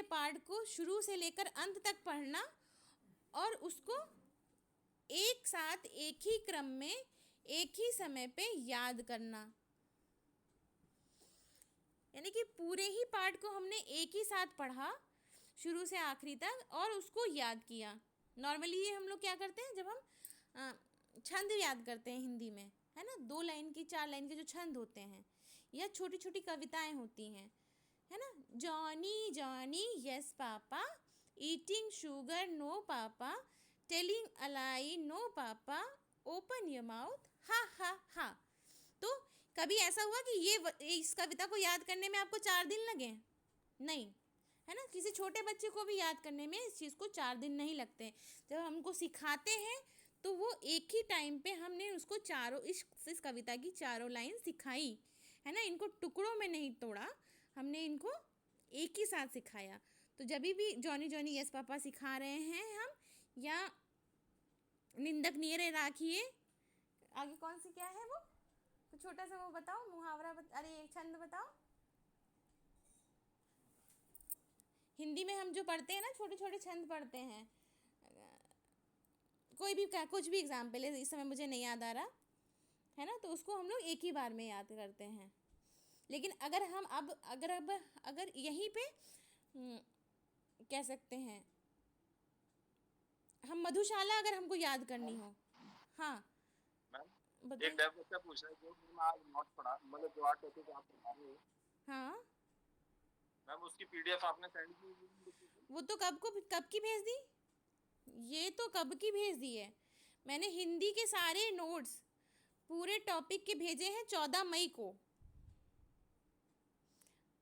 पाठ को शुरू से लेकर अंत तक पढ़ना और उसको एक साथ एक ही क्रम में एक ही समय पे याद करना। यानी कि पूरे ही पाठ को हमने एक ही साथ पढ़ा शुरू से आखिरी तक और उसको याद किया। नॉर्मली ये हम लोग क्या करते हैं जब हम छंद याद करते हैं हिंदी में, है ना, 2 लाइन की 4 लाइन के जो छंद होते हैं या छोटी छोटी कविताएं होती हैं, है ना, Johnny Johnny yes papa, eating sugar no papa, telling a lie no papa, open your mouth ha ha हा। तो कभी ऐसा हुआ कि इस कविता को याद करने में आपको 4 दिन लगे? नहीं, है ना। किसी छोटे बच्चे को भी याद करने में इस चीज़ को 4 दिन नहीं लगते। जब हमको सिखाते हैं तो वो एक ही टाइम पे हमने उसको चारों इस कविता की चारों लाइन सिखाई, है ना। इनको टुकड़ों में नहीं तोड़ा, हमने इनको एक ही साथ सिखाया। तो जब भी जॉनी जॉनी यस पापा सिखा रहे हैं हम, या निंदक नियरे राखिए, आगे कौन सी क्या है वो, तो छोटा सा वो बताओ, मुहावरा अरे छंद बताओ। हिंदी में हम जो पढ़ते हैं ना, छोटे छोटे छंद पढ़ते हैं, कोई भी कुछ भी एग्जाम्पल है, इस समय मुझे नहीं याद आ रहा, है ना, तो उसको हम लोग एक ही बार में याद करते हैं। लेकिन अगर हम अगर यहीं पे कह सकते हैं, हम मधुशाला अगर हमको याद करनी हो, हाँ मैम एक बताइए। डेव बच्चा पूछ रहा है जो मैम आज नोट पढ़ा, मतलब जो 8 टॉपिक आप पढ़ा रहे हो हाँ, मैम, उसकी पीडीएफ आपने सेंड की हुई है? वो तो कब की भेज दी, ये तो कब की भेज दी है। मैंने हिंदी के सारे नोट्स पूरे टॉपिक के भेजे हैं 14 मई को।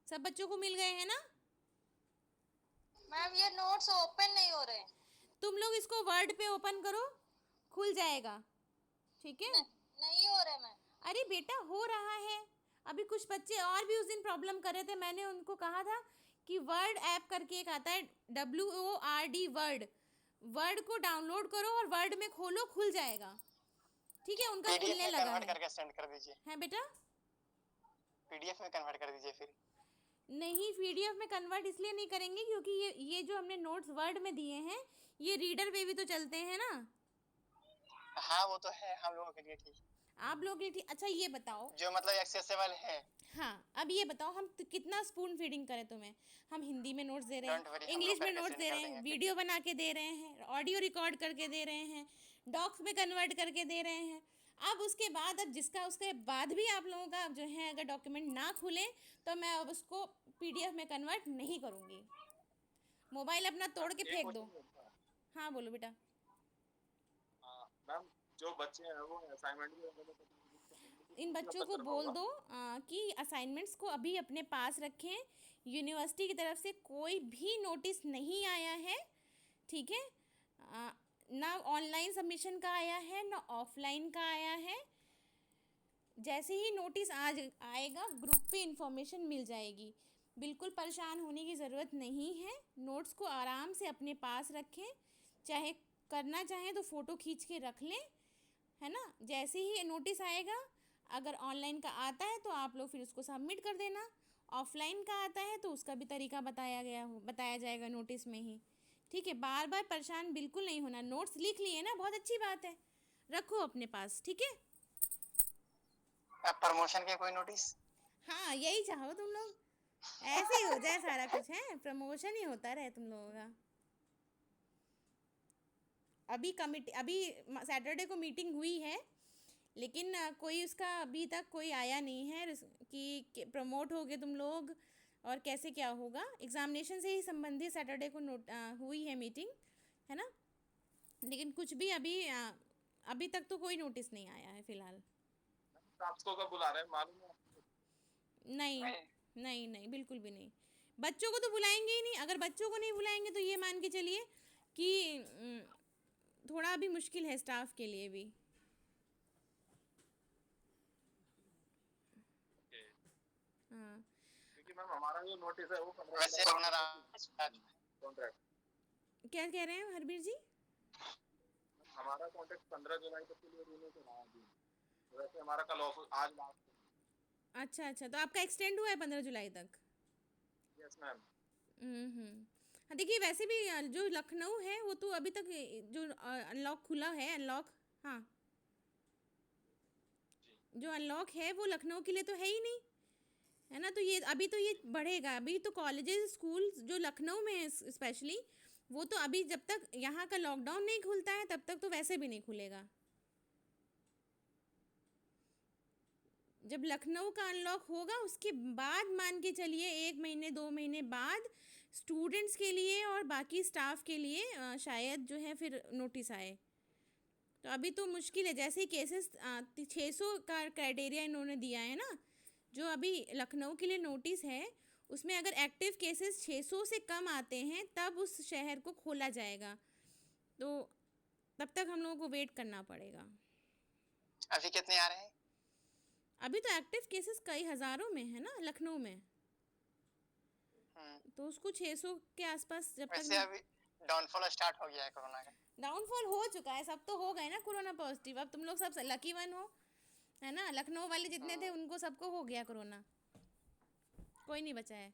सब बच्चों को मिल गए हैं ना? मैम ये नोट्स ओपन नहीं हो रहे। तुम लोग इसको वर्ड पे ओपन करो, खुल जाएगा, ठीक है। नहीं हो रहे मैम। अरे बेटा हो रहा है, अभी कुछ बच्चे और भी उस दिन प्रॉब्लम कर रहे थे, मैंने उनको कहा था कि वर्ड ऐप करके एक आता है, WORD वर्ड, वर्ड को डाउनलोड करो और वर्ड में खोलो, खुल जाएगा, ठीक है। उनका पीडीएफ खुलने में लगा कन्वर्ट है। करके सेंड कर दीजिए, है बेटा? पीडीएफ में कन्वर्ट कर दीजिए फिर। नहीं, PDF में कन्वर्ट इसलिए नहीं करेंगे क्योंकि ये जो हमने नोट्स वर्ड में दिए हैं ये रीडर पे भी तो चलते हैं ना। हाँ वो तो है हम लोगों के लिए ठीक, आप लोग ये अच्छा ये बताओ, जो मतलब एक्सेसिबल है। हाँ अब ये बताओ, हम कितना स्पून फीडिंग करें तुम्हें। हम हिंदी में नोट्स दे रहे डोंट हैं, वरी, हम लोग इंग्लिश में करके नोट्स सेंड दे कर रहे हैं, देंगे वीडियो बना के दे रहे हैं, ऑडियो रिकॉर्ड करके दे रहे हैं, डॉक्स में कन्वर्ट करके दे रहे हैं। अब उसके बाद उसके बाद भी आप लोगों का जो है अगर डॉक्यूमेंट ना खुले तो मैं अब उसको PDF में कन्वर्ट नहीं करूँगी। मोबाइल अपना तोड़ के एक फेंक दो। क्वेश्चन होता है। हाँ बोलो बेटा। मैम जो बच्चे हैं वो असाइनमेंट भी इन बच्चों को बोल दो कि असाइनमेंट्स को अभी अपने पास रखें, यूनिवर्सिटी की तरफ से कोई भी नोटिस नहीं आया है, ठीक है। ना ऑनलाइन सबमिशन का आया है ना ऑफलाइन का आया है। जैसे ही नोटिस आज आएगा ग्रुप पे इंफॉर्मेशन मिल जाएगी, बिल्कुल परेशान होने की ज़रूरत नहीं है। नोट्स को आराम से अपने पास रखें, चाहे करना चाहें तो फ़ोटो खींच के रख लें, है ना। जैसे ही नोटिस आएगा, अगर ऑनलाइन का आता है तो आप लोग फिर उसको सबमिट कर देना, ऑफलाइन का आता है तो उसका भी तरीका बताया जाएगा नोटिस में ही, ठीक है। बार बार परेशान बिल्कुल नहीं होना। नोट्स लिख लिए ना, बहुत अच्छी बात है, रखो अपने पास, ठीक है। प्रमोशन के कोई नोटिस? हाँ यही चाहो तुम लोग, ऐसे ही हो जाए सारा कुछ, है प्रमोशन ही होता रहे तुम लोगों का। अभी सैटरडे को मीटिंग हुई है, लेकिन कोई उसका अभी तक कोई आया नहीं है कि प्रमोट होगे तुम लोग और कैसे क्या होगा। एग्जामिनेशन से ही संबंधित सैटरडे को हुई है मीटिंग, है ना। लेकिन कुछ भी अभी तक तो कोई नोटिस नहीं आया है फिलहाल। आपको कब बुला रहे हैं मालूम है? नहीं नहीं नहीं, बिल्कुल भी नहीं। बच्चों को तो बुलाएंगे ही नहीं। अगर बच्चों को नहीं बुलाएंगे तो ये मान के चलिए कि थोड़ा अभी मुश्किल है स्टाफ के लिए भी। हाँ क्योंकि मैम हमारा जो नोटिस है वो 15 वैसे कॉन्ट्रैक्ट क्या कह रहे हैं हरबीर जी? हमारा कॉन्ट्रैक्ट 15 जुलाई तक के लिए रिन्यू कराया अभी। वैसे हमारा कल ऑफ आज लास्ट। अच्छा अच्छा, तो आपका एक्सटेंड हुआ है 15 जुलाई तक? Yes ma'am. हाँ देखिए, वैसे भी जो लखनऊ है वो तो अभी तक जो अनलॉक खुला है, अनलॉक, हाँ, जो अनलॉक है वो लखनऊ के लिए तो है ही नहीं, है ना। तो ये अभी तो ये बढ़ेगा, अभी तो कॉलेजेस स्कूल जो लखनऊ में है स्पेशली, वो तो अभी जब तक यहाँ का लॉकडाउन नहीं खुलता है तब तक तो वैसे भी नहीं खुलेगा। जब लखनऊ का अनलॉक होगा उसके बाद मान के चलिए 1 महीने 2 महीने बाद स्टूडेंट्स के लिए और बाकी स्टाफ के लिए शायद जो है फिर नोटिस आए। तो अभी तो मुश्किल है, जैसे ही केसेस 600 का क्राइटेरिया इन्होंने दिया है ना, जो अभी लखनऊ के लिए नोटिस है उसमें अगर एक्टिव केसेस 600 से कम आते हैं तब उस शहर को खोला जाएगा। तो तब तक हम लोगों को वेट करना पड़ेगा। अभी कितने आ रहे हैं? अभी तो एक्टिव केसेस कई हज़ारों में है ना लखनऊ में, तो उसको 600 के आसपास जब वैसे तक अभी डाउनफॉल स्टार्ट हो गया है कोरोना का। डाउनफॉल हो चुका है, सब तो हो गए ना कोरोना पॉजिटिव। अब तुम लोग सब लकी वन हो, है ना। लखनऊ वाले जितने थे उनको सबको हो गया कोरोना, कोई नहीं बचा है।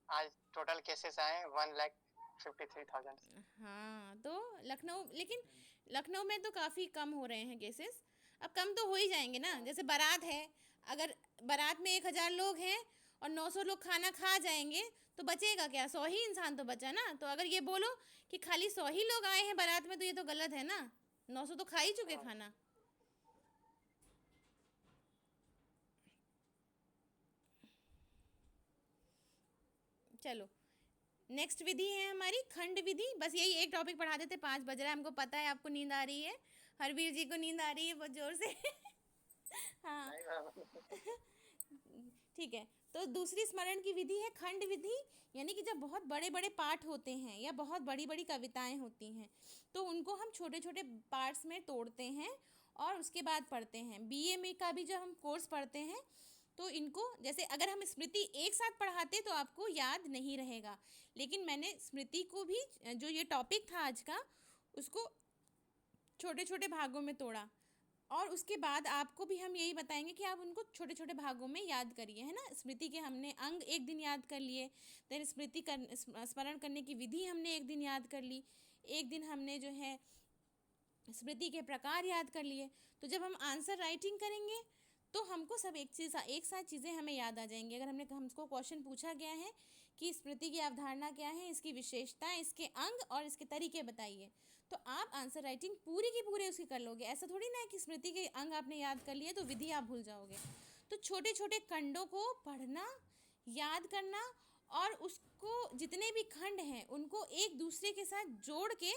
आज टोटल केसेस आए 1,53,000। हाँ तो लखनऊ, लेकिन लखनऊ में तो काफ़ी कम हो रहे हैं केसेस। अब कम तो हो ही जाएंगे ना, जैसे बारात है, अगर बारात में 1,000 लोग हैं और 900 लोग खाना खा जाएंगे तो बचेगा क्या? 100 ही इंसान तो बचा ना। तो अगर ये बोलो कि खाली 100 ही लोग आए हैं बारात में तो ये तो गलत है ना, 900 तो खा ही चुके खाना। चलो नेक्स्ट विधि है हमारी खंड विधि। बस यही एक टॉपिक पढ़ा देते, 5 बज रहा है, हमको पता है आपको नींद आ रही है, हरवीर जी को नींद आ रही है बहुत जोर से। हाँ ठीक है। तो दूसरी स्मरण की विधि है खंड विधि, यानी कि जब बहुत बड़े बड़े पाठ होते हैं या बहुत बड़ी बड़ी कविताएं होती हैं तो उनको हम छोटे छोटे पार्ट्स में तोड़ते हैं और उसके बाद पढ़ते हैं। बीए में का भी जब हम कोर्स पढ़ते हैं तो इनको, जैसे अगर हम स्मृति एक साथ पढ़ाते तो आपको याद नहीं रहेगा, लेकिन मैंने स्मृति को भी, जो ये टॉपिक था आज का, उसको छोटे छोटे भागों में तोड़ा और उसके बाद आपको भी हम यही बताएंगे कि आप उनको छोटे छोटे भागों में याद करिए, है ना। स्मृति के हमने अंग एक दिन याद कर लिए, देन स्मरण करने की विधि हमने एक दिन याद कर ली, एक दिन हमने जो है स्मृति के प्रकार याद कर लिए। तो जब हम आंसर राइटिंग करेंगे तो हमको सब एक साथ चीज़ें हमें याद आ जाएंगी। अगर हमको क्वेश्चन पूछा गया है कि स्मृति की अवधारणा क्या है, इसकी विशेषताएं, इसके अंग और इसके तरीके बताइए, तो आप आंसर राइटिंग पूरी की पूरी उसकी कर लोगे। ऐसा थोड़ी ना है कि स्मृति के अंग आपने याद कर लिए तो विधि आप भूल जाओगे। तो छोटे छोटे खंडों को पढ़ना, याद करना और उसको जितने भी खंड हैं उनको एक दूसरे के साथ जोड़ के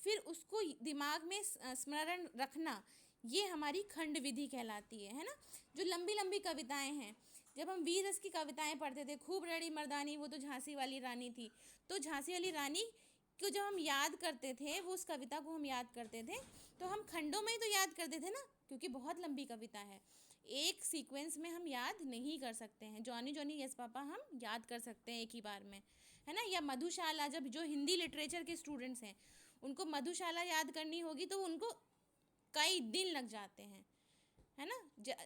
फिर उसको दिमाग में स्मरण रखना, ये हमारी खंड विधि कहलाती है ना। जो लंबी लंबी कविताएं हैं, जब हम वीर रस की कविताएं पढ़ते थे, खूब रड़ी मर्दानी, वो तो झांसी वाली रानी थी, तो झांसी वाली रानी को जब हम याद करते थे, वो उस कविता को हम याद करते थे, तो हम खंडों में ही तो याद करते थे ना, क्योंकि बहुत लंबी कविता है, एक सीक्वेंस में हम याद नहीं कर सकते हैं। जॉनी जॉनी यस पापा हम याद कर सकते हैं एक ही बार में, है ना। या मधुशाला, जब जो हिंदी लिटरेचर के स्टूडेंट्स हैं उनको मधुशाला याद करनी होगी तो उनको कई दिन लग जाते हैं, है ना।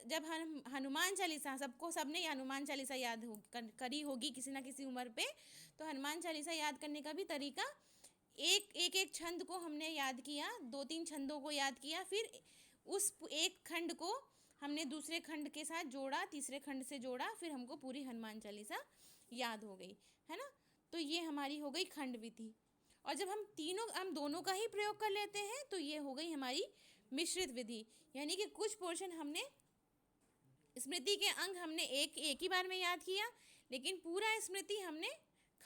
जब हम हनुमान चालीसा, सबने हनुमान चालीसा याद करी होगी किसी ना किसी उम्र पे, तो हनुमान चालीसा याद करने का भी तरीका, एक छंद को हमने याद किया, 2-3 छंदों को याद किया, फिर उस एक खंड को हमने दूसरे खंड के साथ जोड़ा, तीसरे खंड से जोड़ा, फिर हमको पूरी हनुमान चालीसा याद हो गई, है ना। तो ये हमारी हो गई खंड विधि। और जब हम दोनों का ही प्रयोग कर लेते हैं तो ये हो गई हमारी मिश्रित विधि, यानी कि कुछ पोर्शन हमने स्मृति के अंग हमने एक ही बार में याद किया, लेकिन पूरा स्मृति हमने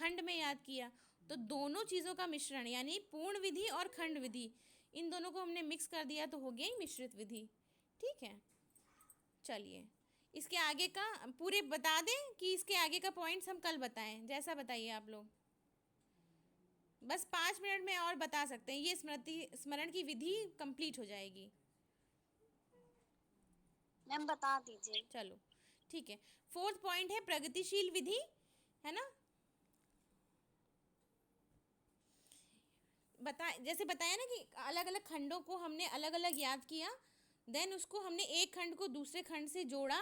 खंड में याद किया। तो दोनों चीज़ों का मिश्रण, यानी पूर्ण विधि और खंड विधि, इन दोनों को हमने मिक्स कर दिया तो हो गई मिश्रित विधि। ठीक है, चलिए इसके आगे का पूरे बता दें कि इसके आगे का पॉइंट्स हम कल बताएं, जैसा बताइए आप लोग। बस 5 मिनट में और बता सकते हैं, ये स्मरण की विधि कंप्लीट हो जाएगी। मैम बता दीजिए। चलो ठीक है। 4th पॉइंट है प्रगतिशील विधि, है ना। जैसे बताया ना कि अलग अलग खंडों को हमने अलग अलग याद किया, देन उसको हमने एक खंड को दूसरे खंड से जोड़ा,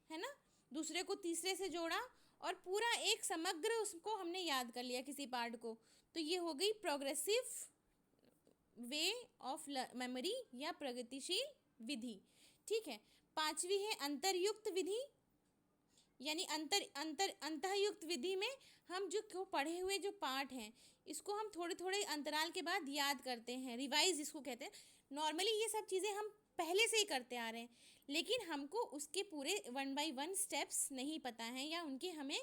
है ना, दूसरे को तीसरे से जोड़ा, और पूरा एक समग्र उसको हमने याद कर लिया किसी पार्ट को। तो ये हो गई प्रोग्रेसिव वे ऑफ मेमोरी या प्रगतिशील विधि। ठीक है। पांचवी है अंतरयुक्त विधि, यानी अंतःयुक्त विधि में हम जो पढ़े हुए जो पाठ हैं इसको हम थोड़े थोड़े अंतराल के बाद याद करते हैं, रिवाइज इसको कहते हैं। नॉर्मली ये सब चीज़ें हम पहले से ही करते आ रहे हैं, लेकिन हमको उसके पूरे 1 by 1 स्टेप्स नहीं पता हैं, या उनके हमें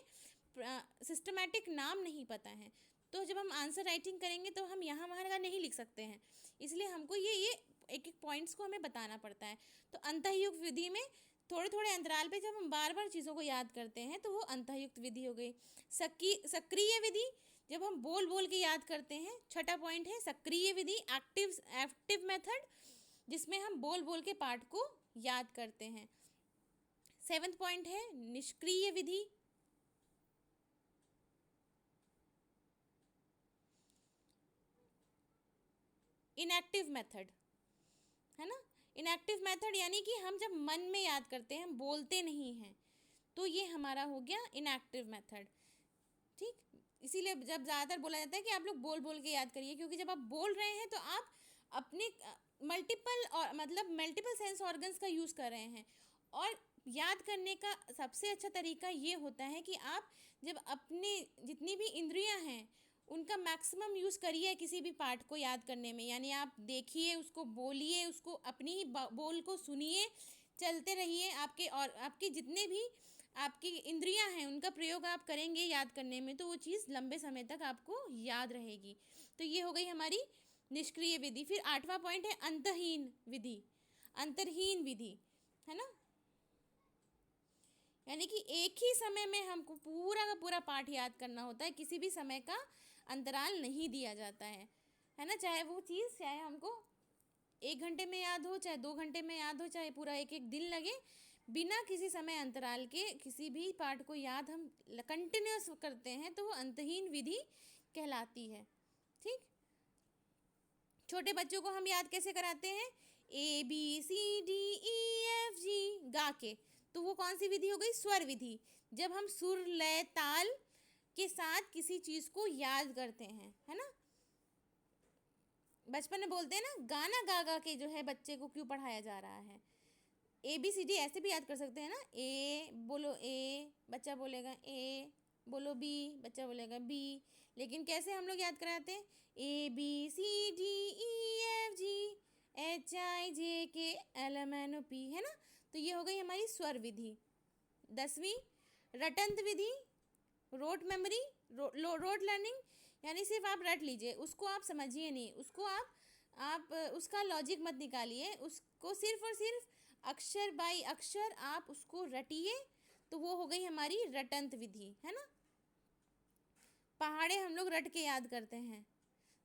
सिस्टमेटिक नाम नहीं पता है। तो जब हम आंसर राइटिंग करेंगे तो हम यहाँ वहाँ का नहीं लिख सकते हैं, इसलिए हमको ये एक एक पॉइंट्स को हमें बताना पड़ता है। तो अंतःयुक्त विधि में थोड़े थोड़े अंतराल पे जब हम बार बार चीज़ों को याद करते हैं तो वो अंतःयुक्त विधि हो गई। सक्रिय विधि, जब हम बोल बोल के याद करते हैं। छठा पॉइंट है सक्रिय विधि, एक्टिव मेथड, जिसमें हम बोल बोल के पाठ को याद करते हैं। 7वां पॉइंट है निष्क्रिय विधि। इनएक्टिव मेथड, है ना। इनएक्टिव मेथड यानी कि हम जब मन में याद करते हैं, हम बोलते नहीं हैं, तो ये हमारा हो गया इनएक्टिव मेथड। ठीक, इसीलिए जब ज़्यादातर बोला जाता है कि आप लोग बोल बोल के याद करिए, क्योंकि जब आप बोल रहे हैं तो आप अपने मल्टीपल सेंस ऑर्गन्स का यूज़ कर रहे हैं। और याद करने का सबसे अच्छा तरीका ये होता है कि आप जब अपने जितनी भी इंद्रियां हैं उनका मैक्सिमम यूज़ करिए किसी भी पार्ट को याद करने में। यानी आप देखिए, उसको बोलिए, उसको अपनी ही बोल को सुनिए, चलते रहिए। आपके जितने भी आपकी इंद्रियां हैं उनका प्रयोग आप करेंगे याद करने में, तो वो चीज़ लंबे समय तक आपको याद रहेगी। तो ये हो गई हमारी निष्क्रिय विधि। फिर 8वां पॉइंट है अंतहीन विधि। अंतरहीन विधि, है ना, यानी कि एक ही समय में हमको पूरा का पूरा पाठ याद करना होता है, किसी भी समय का अंतराल नहीं दिया जाता है ना। चाहे वो चीज़ चाहे हमको 1 घंटे में याद हो, चाहे 2 घंटे में याद हो, चाहे पूरा एक एक दिन लगे, बिना किसी समय अंतराल के किसी भी पाठ को याद हम कंटिन्यूस करते हैं तो वो अंतहीन विधि कहलाती है। ठीक। छोटे बच्चों को हम याद कैसे कराते हैं? ABCDEFG गा के, तो वो कौन सी विधि हो गई? स्वर विधि। जब हम सुर लय ताल के साथ किसी चीज़ को याद करते हैं, है ना। बचपन में बोलते हैं ना, गाना गा गा के जो है बच्चे को क्यों पढ़ाया जा रहा है। ABCD ऐसे भी याद कर सकते हैं ना, ए बोलो ए, बच्चा बोलेगा ए, बोलो बी, बच्चा बोलेगा बी। लेकिन कैसे हम लोग याद कराते हैं? ABCDEFG HIJKLMNOP, है ना। तो ये हो गई हमारी स्वर विधि। 10वीं रटंत विधि, रोट मेमोरी, रोट लर्निंग, यानी सिर्फ आप रट लीजिए, उसको आप समझिए नहीं, उसको आप उसका लॉजिक मत निकालिए, उसको सिर्फ और सिर्फ अक्षर बाई अक्षर आप उसको रटिए, तो वो हो गई हमारी रटंत विधि, है ना। पहाड़े हम लोग रट के याद करते हैं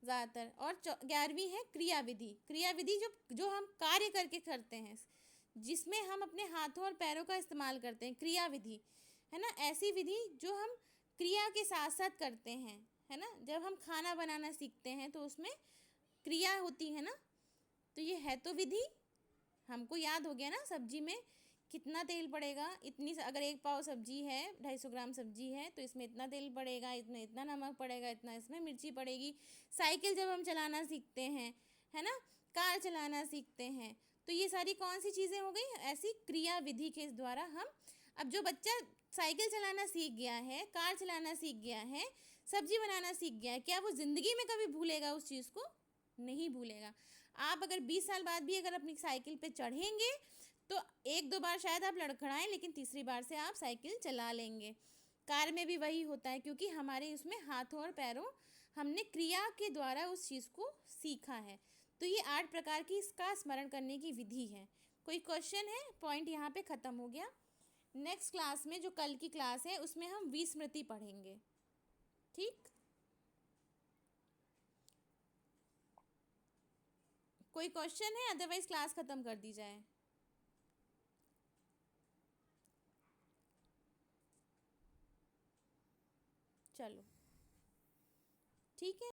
ज़्यादातर। और 11वीं है क्रिया विधि। क्रिया विधि जो हम कार्य करके करते हैं, जिसमें हम अपने हाथों और पैरों का इस्तेमाल करते हैं, क्रिया विधि, है ना। ऐसी विधि जो हम क्रिया के साथ साथ करते हैं, है ना। जब हम खाना बनाना सीखते हैं तो उसमें क्रिया होती है ना, तो ये है तो विधि। हमको याद हो गया ना, सब्जी में कितना तेल पड़ेगा, अगर 1 पाव सब्जी है, 250 ग्राम सब्जी है, तो इसमें इतना तेल पड़ेगा, इसमें इतना नमक पड़ेगा, इतना इसमें मिर्ची पड़ेगी। साइकिल जब हम चलाना सीखते हैं, है ना, कार चलाना सीखते हैं, तो ये सारी कौन सी चीज़ें हो गई? ऐसी क्रिया विधि के द्वारा हम, अब जो बच्चा साइकिल चलाना सीख गया है, कार चलाना सीख गया है, सब्जी बनाना सीख गया है, क्या वो ज़िंदगी में कभी भूलेगा उस चीज़ को? नहीं भूलेगा। आप अगर 20 साल बाद भी अगर अपनी साइकिल पे चढ़ेंगे तो 1-2 बार शायद आप लड़खड़ाएं, लेकिन तीसरी बार से आप साइकिल चला लेंगे। कार में भी वही होता है, क्योंकि हमारे उसमें हाथों और पैरों, हमने क्रिया के द्वारा उस चीज़ को सीखा है। तो ये 8 प्रकार की इसका स्मरण करने की विधि है। कोई क्वेश्चन है? पॉइंट यहाँ पे ख़त्म हो गया। नेक्स्ट क्लास में, जो कल की क्लास है, उसमें हम विस्मृति पढ़ेंगे। ठीक, कोई क्वेश्चन है? अदरवाइज क्लास ख़त्म कर दी जाए। चलो ठीक है।